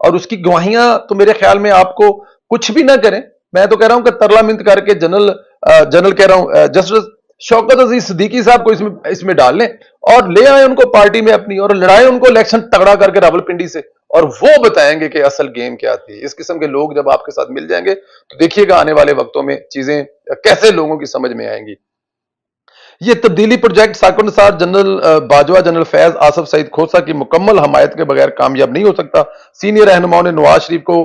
اور اس کی گواہیاں تو میرے خیال میں آپ کو کچھ بھی نہ کریں. میں تو کہہ رہا ہوں کہ ترلا منت کر کے جنرل کہہ رہا ہوں جسٹس شوکت عزیز صدیقی صاحب کو اس میں ڈال لیں اور لے آئیں ان کو پارٹی میں اپنی, اور لڑائیں ان کو الیکشن تگڑا کر کے راولپنڈی سے, اور وہ بتائیں گے کہ اصل گیم کیا تھی. اس قسم کے لوگ جب آپ کے ساتھ مل جائیں گے تو دیکھیے گا آنے والے وقتوں میں چیزیں کیسے لوگوں کی سمجھ میں آئیں گی. یہ تبدیلی پروجیکٹ ساکن نثار جنرل باجوہ, جنرل فیض, آصف سعید کھوسہ کی مکمل حمایت کے بغیر کامیاب نہیں ہو سکتا. سینئر رہنماؤں نے نواز شریف کو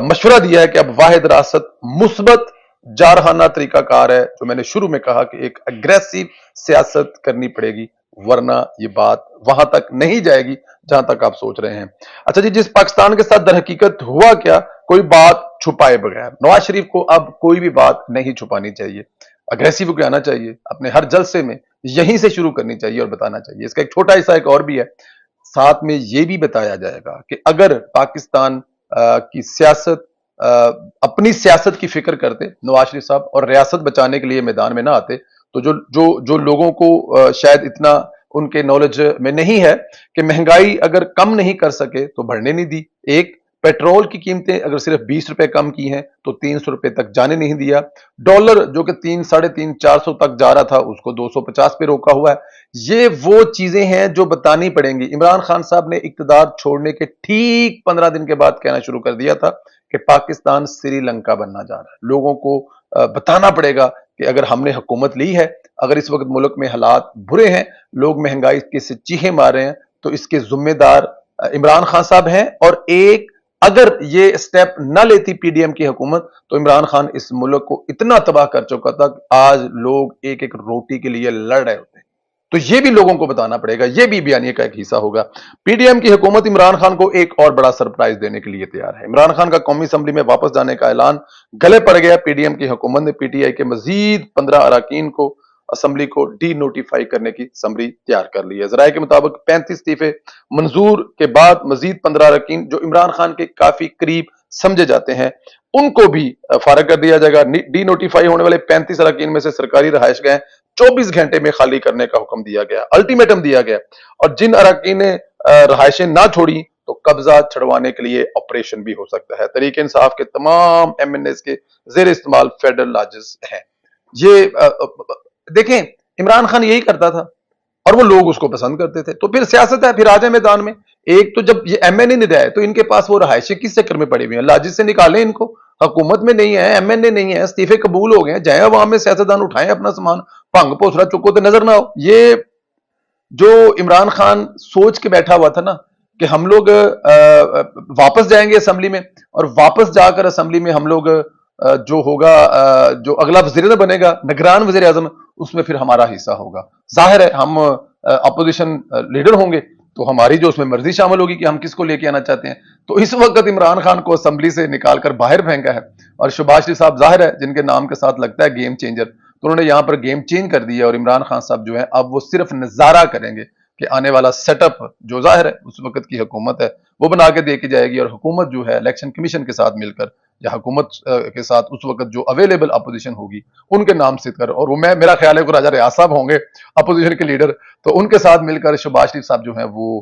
مشورہ دیا ہے کہ اب واحد راست مثبت جارحانہ طریقہ کار ہے, جو میں نے شروع میں کہا کہ ایک اگریسو سیاست کرنی پڑے گی, ورنہ یہ بات وہاں تک نہیں جائے گی جہاں تک آپ سوچ رہے ہیں. اچھا جی, جس پاکستان کے ساتھ در حقیقت ہوا کیا, کوئی بات چھپائے بغیر. نواز شریف کو اب کوئی بھی بات نہیں چھپانی چاہیے, اگریسو کو آنا چاہیے, اپنے ہر جلسے میں یہیں سے شروع کرنی چاہیے اور بتانا چاہیے. اس کا ایک چھوٹا حصہ ایک اور بھی ہے, ساتھ میں یہ بھی بتایا جائے گا کہ اگر پاکستان کی سیاست اپنی سیاست کی فکر کرتے نواز شریف صاحب اور ریاست بچانے کے لیے میدان میں نہ آتے, تو جو لوگوں کو شاید اتنا ان کے نالج میں نہیں ہے کہ مہنگائی اگر کم نہیں کر سکے تو بڑھنے نہیں دی. ایک پیٹرول کی قیمتیں اگر صرف 20 روپے کم کی ہیں تو 300 روپے تک جانے نہیں دیا. ڈالر جو کہ 300, 350, 400 تک جا رہا تھا اس کو 250 پہ روکا ہوا ہے. یہ وہ چیزیں ہیں جو بتانی پڑیں گی. عمران خان صاحب نے اقتدار چھوڑنے کے ٹھیک 15 دن کے بعد کہنا شروع کر دیا تھا کہ پاکستان سری لنکا بننا جا رہا ہے. لوگوں کو بتانا پڑے گا کہ اگر ہم نے حکومت لی ہے, اگر اس وقت ملک میں حالات برے ہیں, لوگ مہنگائی کے سے چیخے مار رہے ہیں, تو اس کے ذمہ دار عمران خان صاحب ہیں. اور اگر یہ سٹیپ نہ لیتی پی ڈی ایم کی حکومت تو عمران خان اس ملک کو اتنا تباہ کر چکا تھا کہ آج لوگ ایک ایک روٹی کے لیے لڑ رہے ہوتے ہیں. تو یہ بھی لوگوں کو بتانا پڑے گا, یہ بھی بیانیے کا ایک حصہ ہوگا. پی ڈی ایم کی حکومت عمران خان کو ایک اور بڑا سرپرائز دینے کے لیے تیار ہے. عمران خان کا قومی اسمبلی میں واپس جانے کا اعلان گلے پڑ گیا. پی ڈی ایم کی حکومت نے پی ٹی آئی کے مزید 15 اراکین کو اسمبلی کو ڈی نوٹیفائی کرنے کی سمری تیار کر لی ہے. ذرائع کے مطابق 35 استعفے منظور کے بعد مزید 15 اراکین جو عمران خان کے کافی قریب سمجھے جاتے ہیں ان کو بھی فارغ کر دیا جائے گا. ڈی نوٹیفائی ہونے والے 35 اراکین میں سے سرکاری رہائش گاہیں 24 گھنٹے میں خالی کرنے کا حکم دیا گیا, الٹیمیٹم دیا گیا. اور جن اراکین نے رہائشیں نہ چھوڑی تو قبضہ چھڑوانے کے لیے آپریشن بھی ہو سکتا ہے. تحریک انصاف کے تمام ایم این ایز کے زیر استعمال فیڈرل لاجز ہیں. یہ دیکھیں عمران خان یہی کرتا تھا اور وہ لوگ اس کو پسند کرتے تھے. تو پھر سیاست ہے, پھر آ جائے میدان میں. ایک تو جب یہ ایم این اے نہیں رہے تو ان کے پاس وہ رہائشیں کس چکر میں پڑی ہوئی ہیں, لاجز سے نکالیں ان کو. حکومت میں نہیں ہے, ایم این اے نہیں ہے, استعفے قبول ہو گئے, جائیں عوام میں سیاستدان اٹھائیں اپنا سامان, بھنگ پوسرا چکو تو نظر نہ ہو. یہ جو عمران خان سوچ کے بیٹھا ہوا تھا نا کہ ہم لوگ واپس جائیں گے اسمبلی میں, اور واپس جا کر اسمبلی میں ہم لوگ جو ہوگا, جو اگلا وزیر بنے گا نگران وزیر اعظم, اس میں پھر ہمارا حصہ ہوگا. ظاہر ہے ہم اپوزیشن لیڈر ہوں گے تو ہماری جو اس میں مرضی شامل ہوگی کہ ہم کس کو لے کے آنا چاہتے ہیں. تو اس وقت عمران خان کو اسمبلی سے نکال کر باہر پھینکا ہے, اور شہباز شریف صاحب ظاہر ہے جن کے نام کے ساتھ لگتا ہے گیم چینجر, تو انہوں نے یہاں پر گیم چینج کر دیا. اور عمران خان صاحب جو ہے اب وہ صرف نظارہ کریں گے کہ آنے والا سیٹ اپ جو ظاہر ہے اس وقت کی حکومت ہے وہ بنا کے دے کے جائے گی, اور حکومت جو ہے الیکشن کمیشن کے ساتھ مل کر یا حکومت کے ساتھ اس وقت جو اویلیبل اپوزیشن ہوگی ان کے نام سے کر, اور وہ میرا خیال ہے کہ راجہ ریاض صاحب ہوں گے اپوزیشن کے لیڈر, تو ان کے ساتھ مل کر شہباز شریف صاحب جو ہیں وہ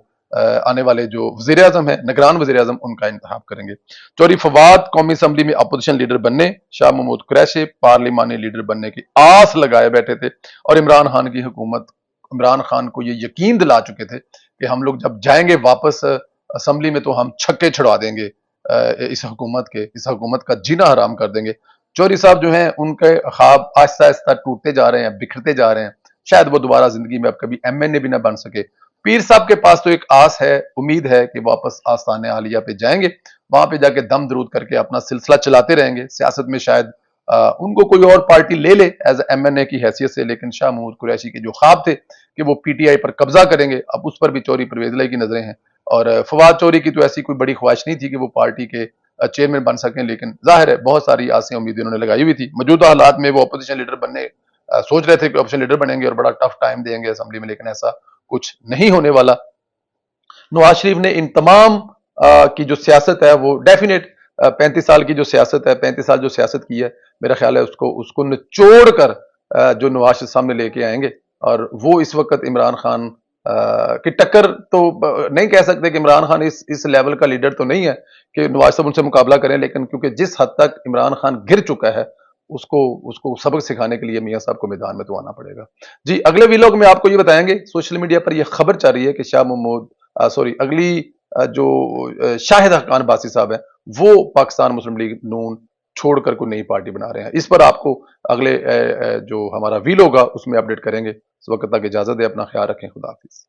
آنے والے جو وزیر اعظم ہیں نگران وزیر اعظم ان کا انتخاب کریں گے. چوری فواد قومی اسمبلی میں اپوزیشن لیڈر بننے, شاہ محمود قریشی پارلیمانی لیڈر بننے کی آس لگائے بیٹھے تھے, اور عمران خان کی حکومت عمران خان کو یہ یقین دلا چکے تھے کہ ہم لوگ جب جائیں گے واپس اسمبلی میں تو ہم چھکے چھڑوا دیں گے اس حکومت کا جینا حرام کر دیں گے. چوری صاحب جو ہیں ان کے خواب آہستہ آہستہ ٹوٹتے جا رہے ہیں, بکھرتے جا رہے ہیں, شاید وہ دوبارہ زندگی میں اب کبھی ایم این اے بھی نہ بن سکے. پیر صاحب کے پاس تو ایک آس ہے, امید ہے کہ واپس آستان عالیہ پہ جائیں گے, وہاں پہ جا کے دم درود کر کے اپنا سلسلہ چلاتے رہیں گے. سیاست میں شاید ان کو کوئی اور پارٹی لے لے ایز ایم این اے کی حیثیت سے, لیکن شاہ محمود قریشی کے جو خواب تھے کہ وہ پی ٹی آئی پر قبضہ کریں گے, اب اس پر بھی چوری پرویز لائی کی نظریں ہیں. اور فواد چوری کی تو ایسی کوئی بڑی خواہش نہیں تھی کہ وہ پارٹی کے چیئرمین بن سکیں, لیکن ظاہر ہے بہت ساری آسیں امیدیں انہوں نے لگائی ہوئی تھی. موجودہ حالات میں وہ اپوزیشن لیڈر بننے سوچ رہے تھے کہ اپوزیشن لیڈر بنیں گے اور بڑا ٹف ٹائم دیں گے اسمبلی میں, لیکن ایسا کچھ نہیں ہونے والا. نواز شریف نے ان تمام کی جو سیاست ہے وہ ڈیفینیٹ 35 سال کی جو سیاست ہے, 35 سال جو سیاست کی ہے, میرا خیال ہے اس کو نچوڑ کر جو نواز شریف سامنے لے کے آئیں گے, اور وہ اس وقت عمران خان کہ ٹکر تو نہیں کہہ سکتے کہ عمران خان اس لیول کا لیڈر تو نہیں ہے کہ نواز صاحب ان سے مقابلہ کریں، لیکن کیونکہ جس حد تک عمران خان گر چکا ہے اس کو سبق سکھانے کے لیے میاں صاحب کو میدان میں تو آنا پڑے گا۔ جی اگلے ویلاگ میں آپ کو یہ بتائیں گے، سوشل میڈیا پر یہ خبر چل رہی ہے کہ شاہ محمود اگلی جو شاہد حقان باسی صاحب ہیں وہ پاکستان مسلم لیگ نون چھوڑ کر کوئی نئی پارٹی بنا رہے ہیں۔ اس پر آپ کو اگلے جو ہمارا ویلوگ اس میں اپڈیٹ کریں گے۔ اس وقت تک اجازت دے، اپنا خیال رکھیں، خدا حافظ۔